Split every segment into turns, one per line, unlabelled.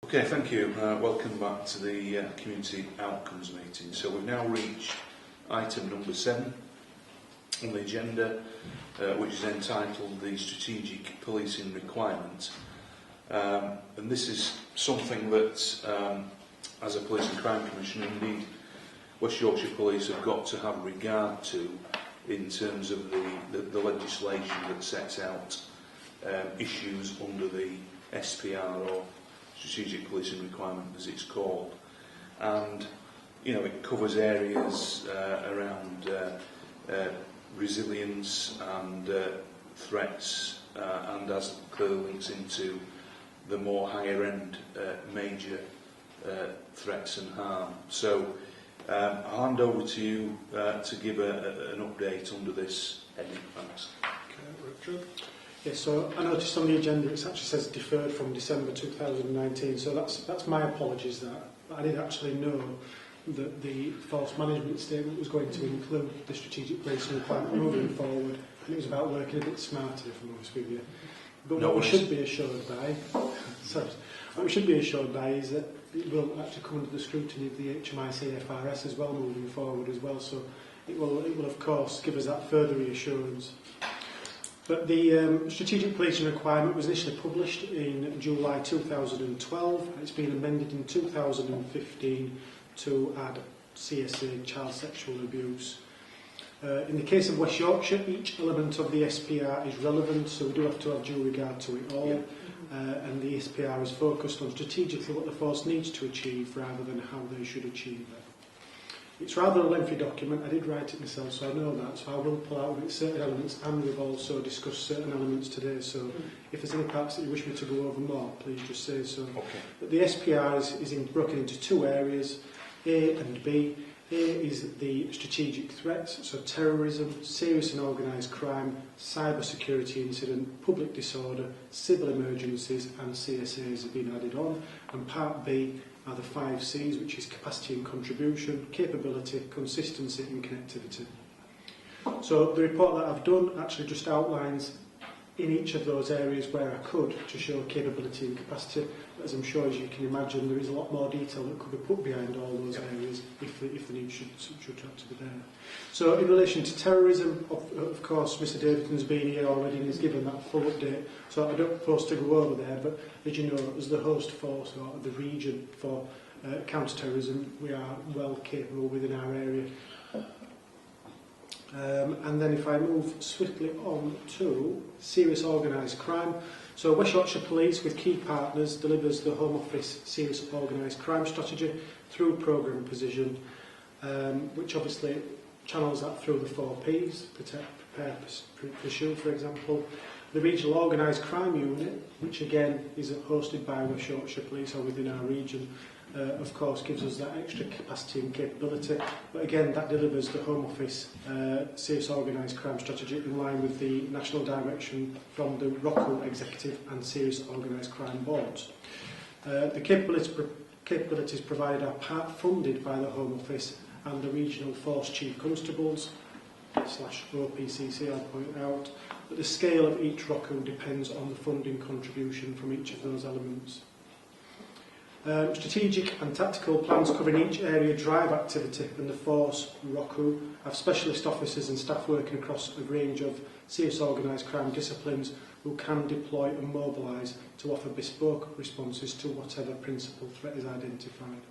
Okay, thank you. Welcome back to the Community Outcomes meeting. So we've now reached item number 7 on the agenda, which is entitled the Strategic Policing Requirement. And this is something that, as a Police and Crime Commissioner, indeed, West Yorkshire Police have got to have regard to in terms of the legislation that sets out issues under the SPR, or Strategic Policing Requirement as it's called. And you know, it covers areas around resilience and threats, and as clearly links into the more higher end major threats and harm. So I'll hand over to you to give an update under this heading. Thanks.
Okay, Richard. Yes, so I noticed on the agenda it actually says deferred from December 2019, so that's my apologies that I did actually know that the force management statement was going to include the strategic policing requirement moving forward, and it was about working a bit smarter, if I'm honest with you. But what we should be assured by, what we should be assured by is that it will actually come under the scrutiny of the HMIC FRS as well moving forward as well, so it will of course give us that further reassurance. But the strategic policing requirement was initially published in July 2012. It's been amended in 2015 to add CSA, child sexual abuse. In the case of West Yorkshire, each element of the SPR is relevant, so we do have to have due regard to it all. Yeah. And the SPR is focused on strategically what the force needs to achieve rather than how they should achieve it. It's rather a lengthy document. I did write it myself, so I know that. So I will pull out with certain elements, and we've also discussed certain elements today. So if there's any parts that you wish me to go over more, please just say so.
Okay.
But the SPR is broken into two areas, A and B. A is the strategic threats, so terrorism, serious and organised crime, cyber security incident, public disorder, civil emergencies, and CSAs have been added on. And part B are the 5 Cs, which is capacity and contribution, capability, consistency and connectivity. So the report that I've done actually just outlines in each of those areas where I could to show capability and capacity. But as I'm sure as you can imagine, there is a lot more detail that could be put behind all those areas if the need should have to be there. So in relation to terrorism, of course, Mr Davidson's been here already and he's given that full update. So I don't propose to go over there, but as you know, as the host force or the region for counter-terrorism, we are well capable within our area. And then if I move swiftly on to serious organised crime. So West Yorkshire Police, with key partners, delivers the Home Office Serious Organised Crime Strategy through Programme Precision, which obviously channels that through the 4 Ps, protect, prepare, pursue, for example. The Regional Organised Crime Unit, which again is hosted by West Yorkshire Police or within our region, of course gives us that extra capacity and capability, but again that delivers the Home Office Serious Organised Crime Strategy in line with the national direction from the ROCU Executive and Serious Organised Crime Boards. The capabilities provided are part funded by the Home Office and the Regional Force Chief Constables / OPCC, I'll point out, but the scale of each ROCU depends on the funding contribution from each of those elements. Strategic and tactical plans covering each area drive activity, and the force, ROCU, have specialist officers and staff working across a range of serious organised crime disciplines who can deploy and mobilise to offer bespoke responses to whatever principal threat is identified.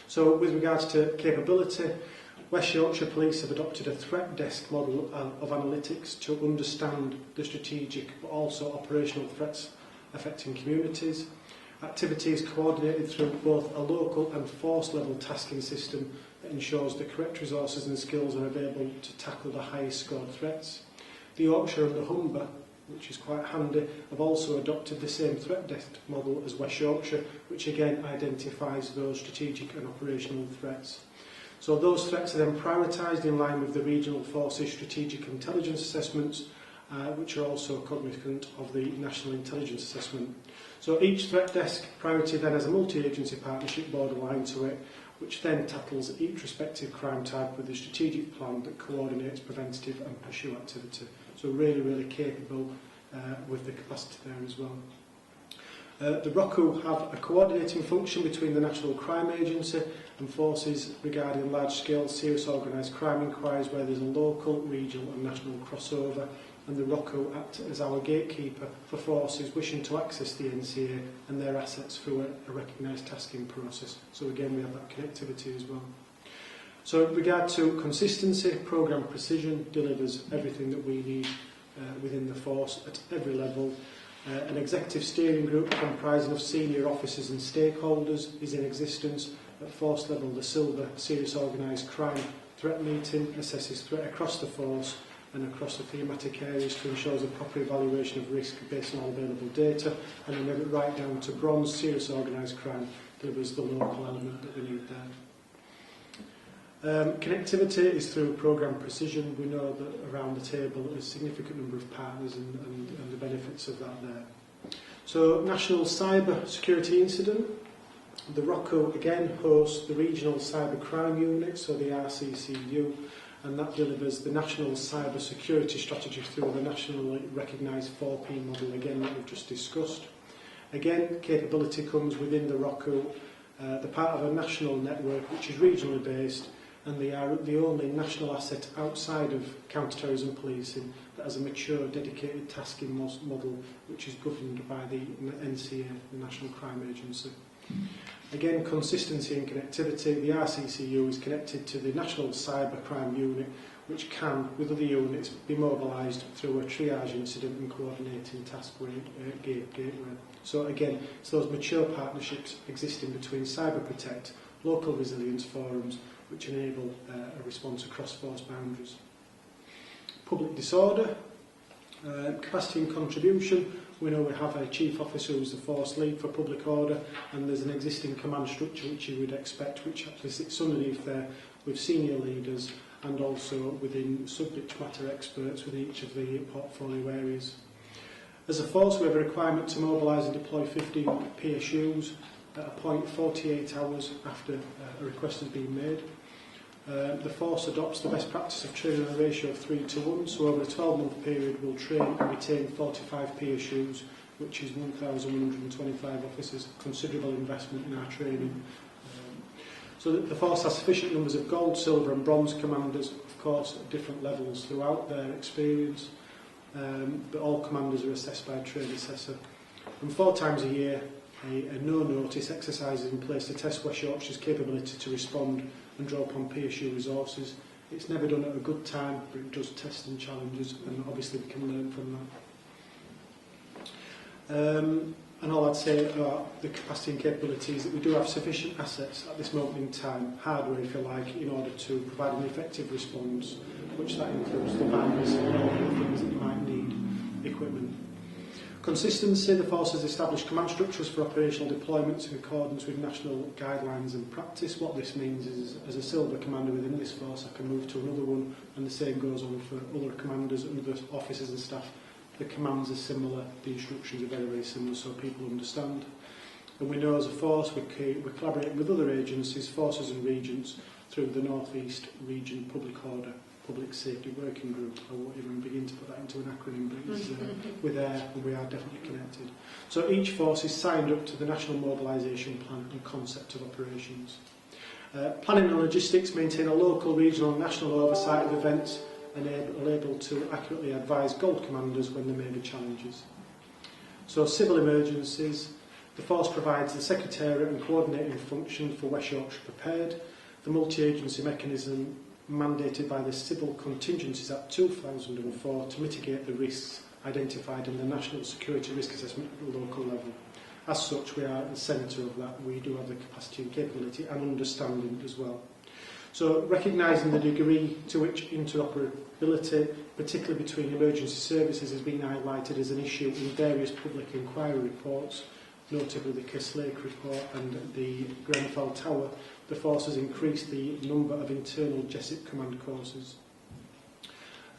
So with regards to capability, West Yorkshire Police have adopted a threat desk model of analytics to understand the strategic but also operational threats affecting communities. Activity is coordinated through both a local and force level tasking system that ensures the correct resources and skills are available to tackle the highest scored threats. The Yorkshire and the Humber, which is quite handy, have also adopted the same threat desk model as West Yorkshire, which again identifies those strategic and operational threats. So those threats are then prioritised in line with the regional forces strategic intelligence assessments, which are also cognizant of the National Intelligence Assessment. So each threat desk priority then has a multi-agency partnership board aligned to it, which then tackles each respective crime type with a strategic plan that coordinates preventative and pursue activity. So really, really capable with the capacity there as well. The ROCU have a coordinating function between the National Crime Agency and forces regarding large-scale serious organised crime inquiries where there's a local, regional and national crossover, and the ROCU act as our gatekeeper for forces wishing to access the NCA and their assets through a recognised tasking process. So again, we have that connectivity as well. So in regard to consistency, programme precision delivers everything that we need within the force at every level. An executive steering group comprising of senior officers and stakeholders is in existence. At force level, the Silver Serious Organised Crime Threat Meeting assesses threat across the force and across the thematic areas to ensure a proper evaluation of risk based on all available data, and then right down to Bronze Serious Organised Crime delivers the local element that we need there. Connectivity is through programme precision. We know that around the table there's a significant number of partners and the benefits of that there. So, National Cyber Security Incident. The ROCU again hosts the Regional Cyber Crime Unit, so the RCCU, and that delivers the National Cyber Security Strategy through the nationally recognised 4P model, again, that we've just discussed. Again, capability comes within the ROCU, the part of a national network which is regionally based, and they are the only national asset outside of counter-terrorism policing that has a mature, dedicated tasking model which is governed by the NCA, the National Crime Agency. Again, consistency and connectivity. The RCCU is connected to the National Cyber Crime Unit, which can, with other units, be mobilised through a triage incident and coordinating task gateway. So again, it's those mature partnerships existing between Cyber Protect, local resilience forums, which enable a response across force boundaries. Public disorder, capacity and contribution. We know we have a chief officer who's the force lead for public order, and there's an existing command structure which you would expect, which actually sits underneath there with senior leaders and also within subject matter experts within each of the portfolio areas. As a force, we have a requirement to mobilise and deploy 15 PSUs at a point 48 hours after a request has been made. The force adopts the best practice of training on a ratio of 3:1, so over a 12-month period we'll train and retain 45 PSUs, which is 1,125 officers, considerable investment in our training. So that the force has sufficient numbers of gold, silver and bronze commanders, of course at different levels throughout their experience, but all commanders are assessed by a trade assessor. And 4 times a year a no-notice exercise is in place to test West Yorkshire's capability to respond and draw upon PSU resources. It's never done at a good time, but it does test and challenges, and obviously we can learn from that. And all I'd say are the capacity and capabilities that we do have sufficient assets at this moment in time, hardware if you like, in order to provide an effective response, which that includes the vans and all the things that you might need, equipment. Consistency, the force has established command structures for operational deployments in accordance with national guidelines and practice. What this means is, as a silver commander within this force, I can move to another one, and the same goes on for other commanders and other officers and staff. The commands are similar, the instructions are very, very similar, so people understand. And we know as a force we're collaborating with other agencies, forces and regions through the North East Region Public Order, Public Safety Working Group. I won't even begin to put that into an acronym, but it's, we're there and we are definitely connected. So each force is signed up to the National Mobilisation Plan and concept of operations. Planning and logistics maintain a local, regional and national oversight of events and are able to accurately advise Gold commanders when there may be challenges. So civil emergencies, the force provides the secretariat and coordinating function for West Yorkshire Prepared, the multi-agency mechanism mandated by the Civil Contingencies Act 2004 to mitigate the risks identified in the National Security Risk Assessment at the local level. As such, we are at the centre of that. We do have the capacity and capability and understanding as well. So, recognising the degree to which interoperability, particularly between emergency services, has been highlighted as an issue in various public inquiry reports, notably the Kerslake report and the Grenfell Tower, the force has increased the number of internal JESIP command courses.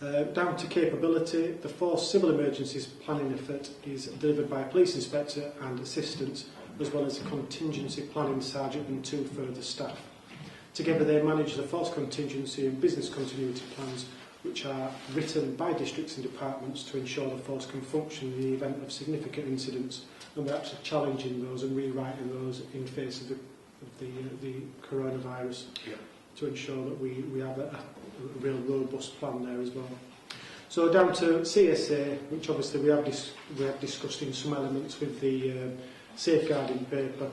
Down to capability, the force civil emergencies planning effort is delivered by a police inspector and assistants, as well as a contingency planning sergeant and 2 further staff. Together they manage the force contingency and business continuity plans which are written by districts and departments to ensure the force can function in the event of significant incidents, and we're actually challenging those and rewriting those in face of the coronavirus, to ensure that we have a real robust plan there as well. So down to CSA, which obviously we have discussed in some elements with the safeguarding paper.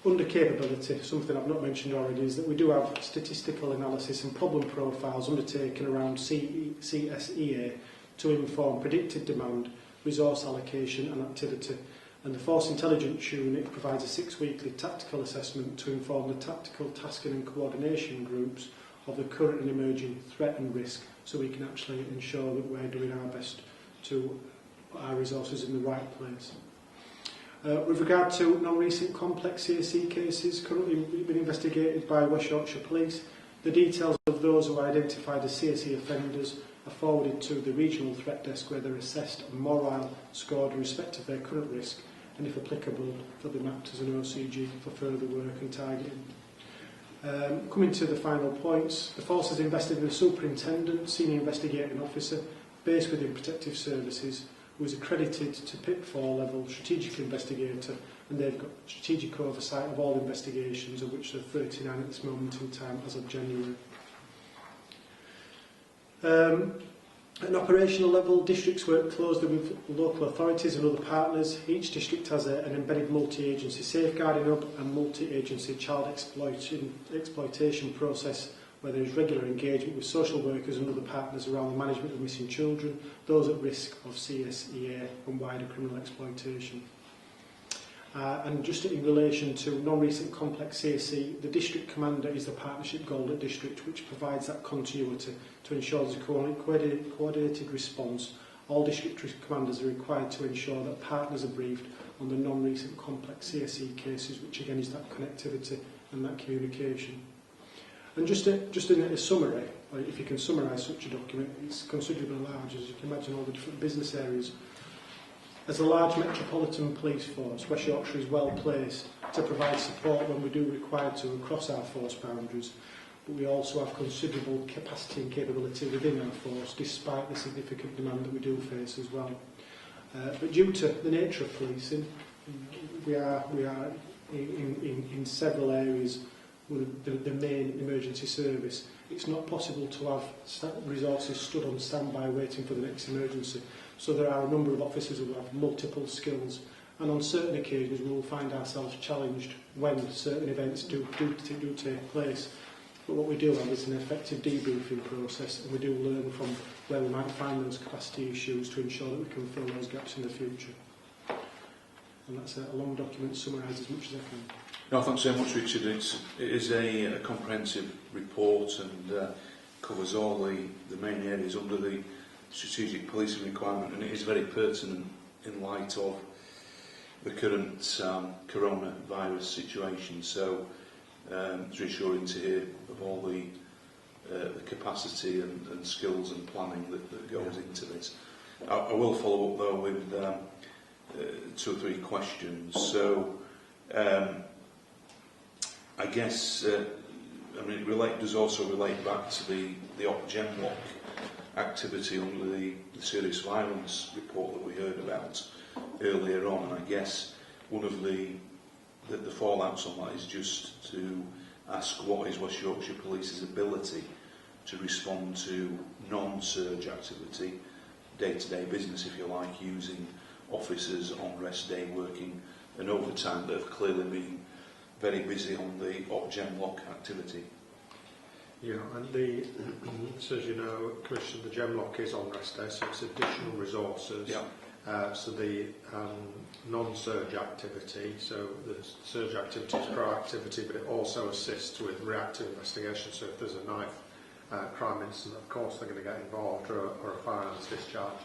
Under capability, something I've not mentioned already, is that we do have statistical analysis and problem profiles undertaken around CSEA to inform predicted demand, resource allocation and activity. And the Force Intelligence Unit provides a 6-weekly tactical assessment to inform the tactical tasking and coordination groups of the current and emerging threat and risk, so we can actually ensure that we're doing our best to put our resources in the right place. With regard to non-recent complex CSE cases currently being investigated by West Yorkshire Police, the details of those who are identified as CSE offenders are forwarded to the Regional Threat Desk, where they're assessed and morale scored in respect of their current risk, and if applicable, they'll be mapped as an OCG for further work and targeting. Coming to the final points, the force has invested in a superintendent, senior investigating officer, based within protective services, who is accredited to PIP 4 level strategic investigator, and they've got strategic oversight of all investigations, of which there are 39 at this moment in time as of January. At an operational level, districts work closely with local authorities and other partners. Each district has an embedded multi-agency safeguarding hub and multi-agency child exploitation process, where there is regular engagement with social workers and other partners around the management of missing children, those at risk of CSEA and wider criminal exploitation. And just in relation to non-recent complex CSE, the district commander is the partnership goal at district, which provides that continuity to ensure there's a coordinated response. All district commanders are required to ensure that partners are briefed on the non-recent complex CSE cases, which again is that connectivity and that communication. And just in a summary, if you can summarise such a document, it's considerably large, as you can imagine, all the different business areas. As a large metropolitan police force, West Yorkshire is well placed to provide support when we do require to across our force boundaries, but we also have considerable capacity and capability within our force, despite the significant demand that we do face as well. But due to the nature of policing, we are in several areas with the main emergency service. It's not possible to have resources stood on standby waiting for the next emergency. So there are a number of officers who have multiple skills, and on certain occasions we will find ourselves challenged when certain events do take place. But what we do have is an effective debriefing process, and we do learn from where we might find those capacity issues to ensure that we can fill those gaps in the future. And that's a long document, summarised as much as I can.
No, thanks very much, Richard. It is a comprehensive report and covers all the main areas under the strategic policing requirement, and it is very pertinent in light of the current coronavirus situation. So it's reassuring to hear of all the capacity and skills and planning that goes into this. I will follow up though with 2 or 3 questions. So I guess it does also relate back to the Gemlock activity under the serious violence report that we heard about earlier on, and I guess one of the fallouts on that is just to ask what is West Yorkshire Police's ability to respond to non-surge activity, day-to-day business if you like, using officers on rest day working and overtime that have clearly been very busy on the Gemlock activity.
Yeah, and so as you know, Commissioner, the Gemlock is on rest day, so it's additional resources. Yeah. So the non-surge activity, so the surge activity is proactivity, but it also assists with reactive investigation. So if there's a knife crime incident, of course they're going to get involved, or a firearms discharge.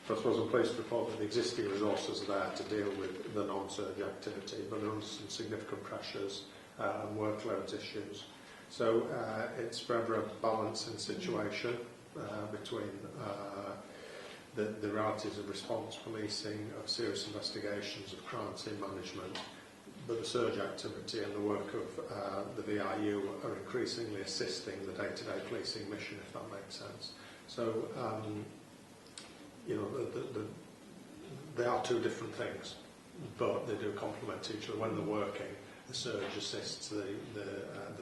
But I suppose I'm pleased to report that the existing resources are there to deal with the non-surge activity, but there are some significant pressures and workload issues. So it's forever a balancing situation between the realities of response policing, of serious investigations, of crime scene management, but the surge activity and the work of the VIU are increasingly assisting the day-to-day policing mission, if that makes sense. So, you know, they are two different things, but they do complement each other. When they're working, the surge assists the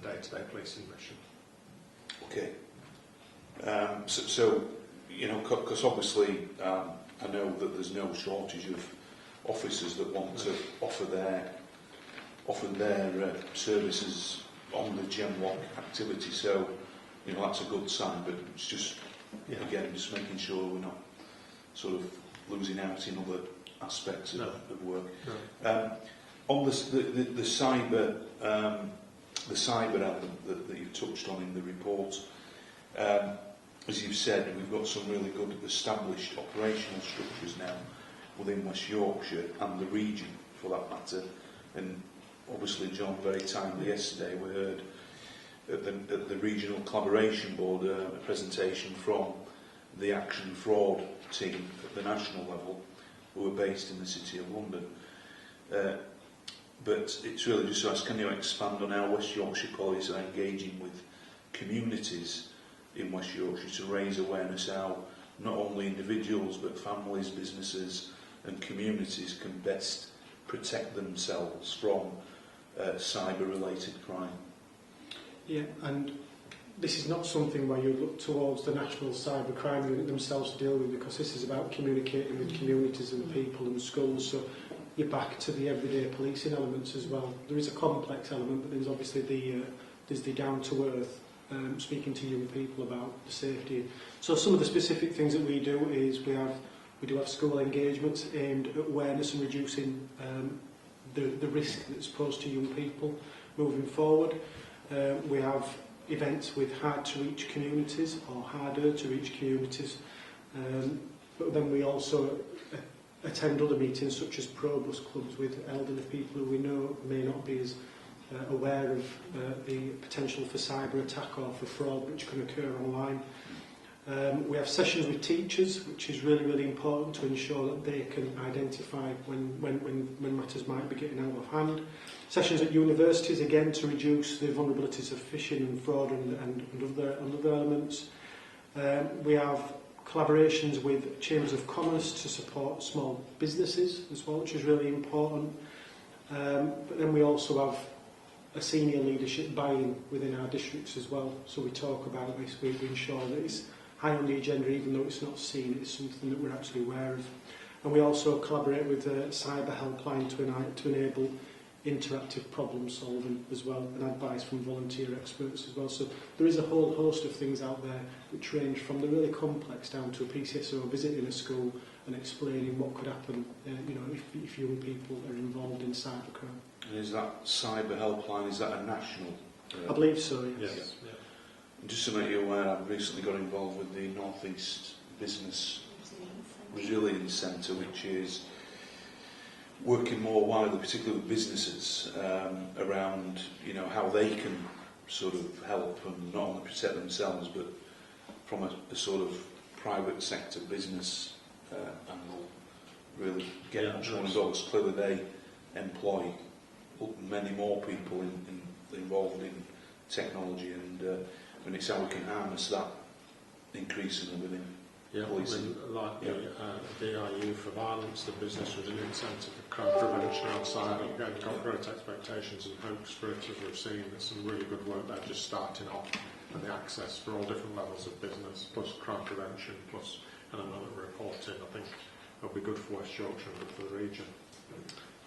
day-to-day policing mission.
Okay. So you know, because obviously I know that there's no shortage of officers that want to offer their services on the GemLock activity. So you know, that's a good sign. But it's just again, just making sure we're not sort of losing out in other aspects of work.
No.
On the cyber element that you've touched on in the report, as you've said, we've got some really good established operational structures now within West Yorkshire and the region, for that matter. And obviously, John, very timely yesterday, we heard at the Regional Collaboration Board a presentation from the Action Fraud team at the national level, who are based in the City of London. But it's really just to ask, can you expand on how West Yorkshire Police are engaging with communities in West Yorkshire to raise awareness how not only individuals but families, businesses and communities can best protect themselves from cyber-related crime?
Yeah, and this is not something where you look towards the National Cyber Crime Unit themselves to deal with, because this is about communicating with communities and people and schools. So you're back to the everyday policing elements as well. There is a complex element, but there's obviously the down to earth, speaking to young people about the safety. So some of the specific things that we do is we do have school engagements aimed at awareness and reducing the risk that's posed to young people moving forward. We have events with hard to reach communities or harder to reach communities, but then we also attend other meetings such as pro-bus clubs with elderly people who we know may not be as aware of the potential for cyber attack or for fraud which can occur online. We have sessions with teachers, which is really, really important to ensure that they can identify when matters might be getting out of hand. Sessions at universities, again, to reduce the vulnerabilities of phishing and fraud and other elements. We have collaborations with chambers of commerce to support small businesses as well, which is really important. But then we also have a senior leadership buy-in within our districts as well. So we talk about this, we ensure that it's high on the agenda, even though it's not seen, it's something that we're actually aware of. And we also collaborate with the Cyber Helpline to enable interactive problem solving as well, and advice from volunteer experts as well. So there is a whole host of things out there which range from the really complex down to a PCSO visiting a school and explaining what could happen if young people are involved in cybercrime.
And is that Cyber Helpline, is that a national?
I believe so, yes.
Yes. Yeah.
And just to make you aware, I've recently got involved with the North East Business Resilience Centre, which is working more widely, particularly with businesses, around how they can sort of help and not only protect themselves, but from a sort of private sector business angle, really get much more involved. Clearly, they employ many more people involved in technology, and it's how we can harness that increasingly within policing.
The VIU for violence, the Business Resilience Centre for crime prevention outside, again, got great expectations and hopes for it, as we've seen. There's some really good work there just starting off, and the access for all different levels of business, plus crime prevention, plus an element of reporting. I think it'll be good for West Yorkshire and good for the region.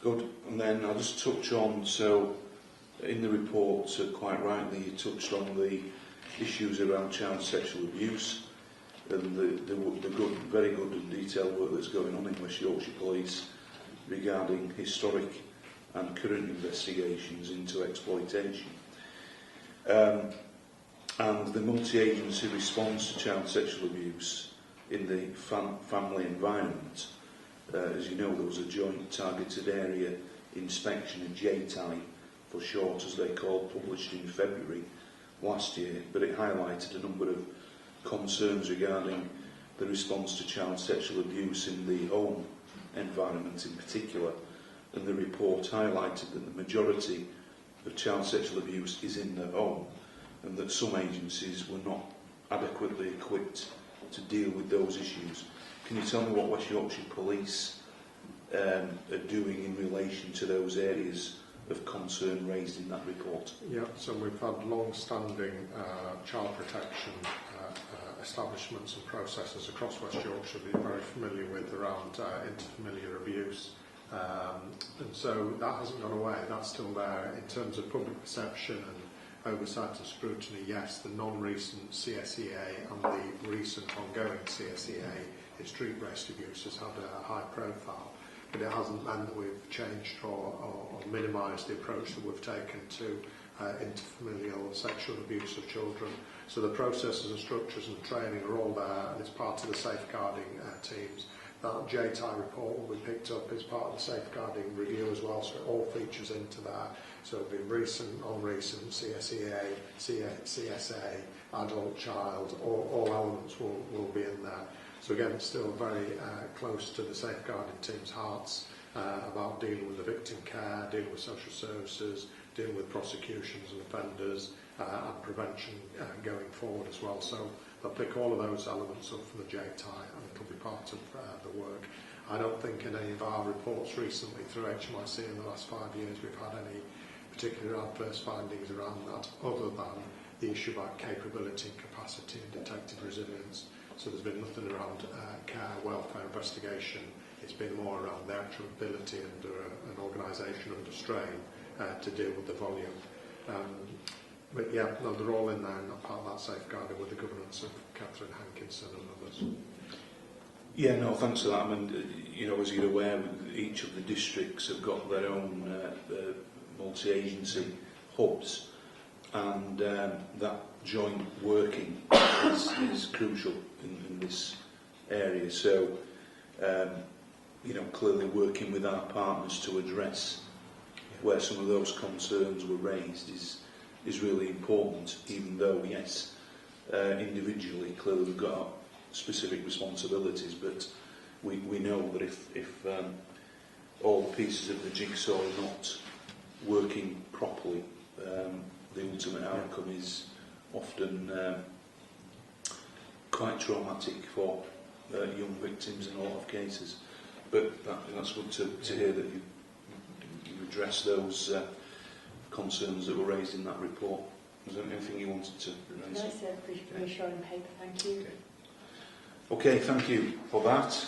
Good.
And then I'll just touch on, so in the report, quite rightly, you touched on the issues around child sexual abuse and the good, very good and detailed work that's going on in West Yorkshire Police regarding historic and current investigations into exploitation. And the multi-agency response to child sexual abuse in the family environment. As you know, there was a joint targeted area inspection, a JTI for short as they call, published in February last year, but it highlighted a number of concerns regarding the response to child sexual abuse in the home environment in particular, and the report highlighted that the majority of child sexual abuse is in the home, and that some agencies were not adequately equipped to deal with those issues. Can you tell me what West Yorkshire Police are doing in relation to those areas of concern raised in that report?
Yeah, so we've had long-standing child protection establishments and processes across West Yorkshire that you're very familiar with around interfamiliar abuse. And so that hasn't gone away, that's still there. In terms of public perception and oversight and scrutiny, yes, the non-recent CSEA and the recent ongoing CSEA in street-based abuse has had a high profile, but it hasn't meant that we've changed or minimised the approach that we've taken to interfamilial sexual abuse of children. So the processes and structures and training are all there, and it's part of the safeguarding teams. That JTI report will be picked up as part of the safeguarding review as well, so it all features into that. So it'll be recent, non-recent, CSEA, CSA, adult, child, all elements will be in there. So again, it's still very close to the safeguarding team's hearts about dealing with the victim care, dealing with social services, dealing with prosecutions and offenders, and prevention going forward as well. So they'll pick all of those elements up from the JTI, and it'll be part of the work. I don't think in any of our reports recently through HMIC in the last 5 years we've had any particular adverse findings around that, other than the issue about capability and capacity and detective resilience. So there's been nothing around care, welfare, investigation. It's been more around the actual ability under an organisation under strain to deal with the volume. But yeah, no, they're all in there, and not part of that safeguarding with the governance of Catherine Hankinson and others.
Yeah, no, thanks for that. I mean, you know, as you're aware, each of the districts have got their own multi-agency hubs, and that joint working is crucial in this area. So, you know, clearly working with our partners to address where some of those concerns were raised is really important, even though, yes, individually, clearly we've got specific responsibilities, but we know that if all the pieces of the jigsaw are not working properly, the ultimate outcome is often quite traumatic for young victims in a lot of cases. But that's good to hear that you address those concerns that were raised in that report. Was there anything you wanted to raise?
No, sir. Reassuring paper. Thank you.
Okay, thank you for that.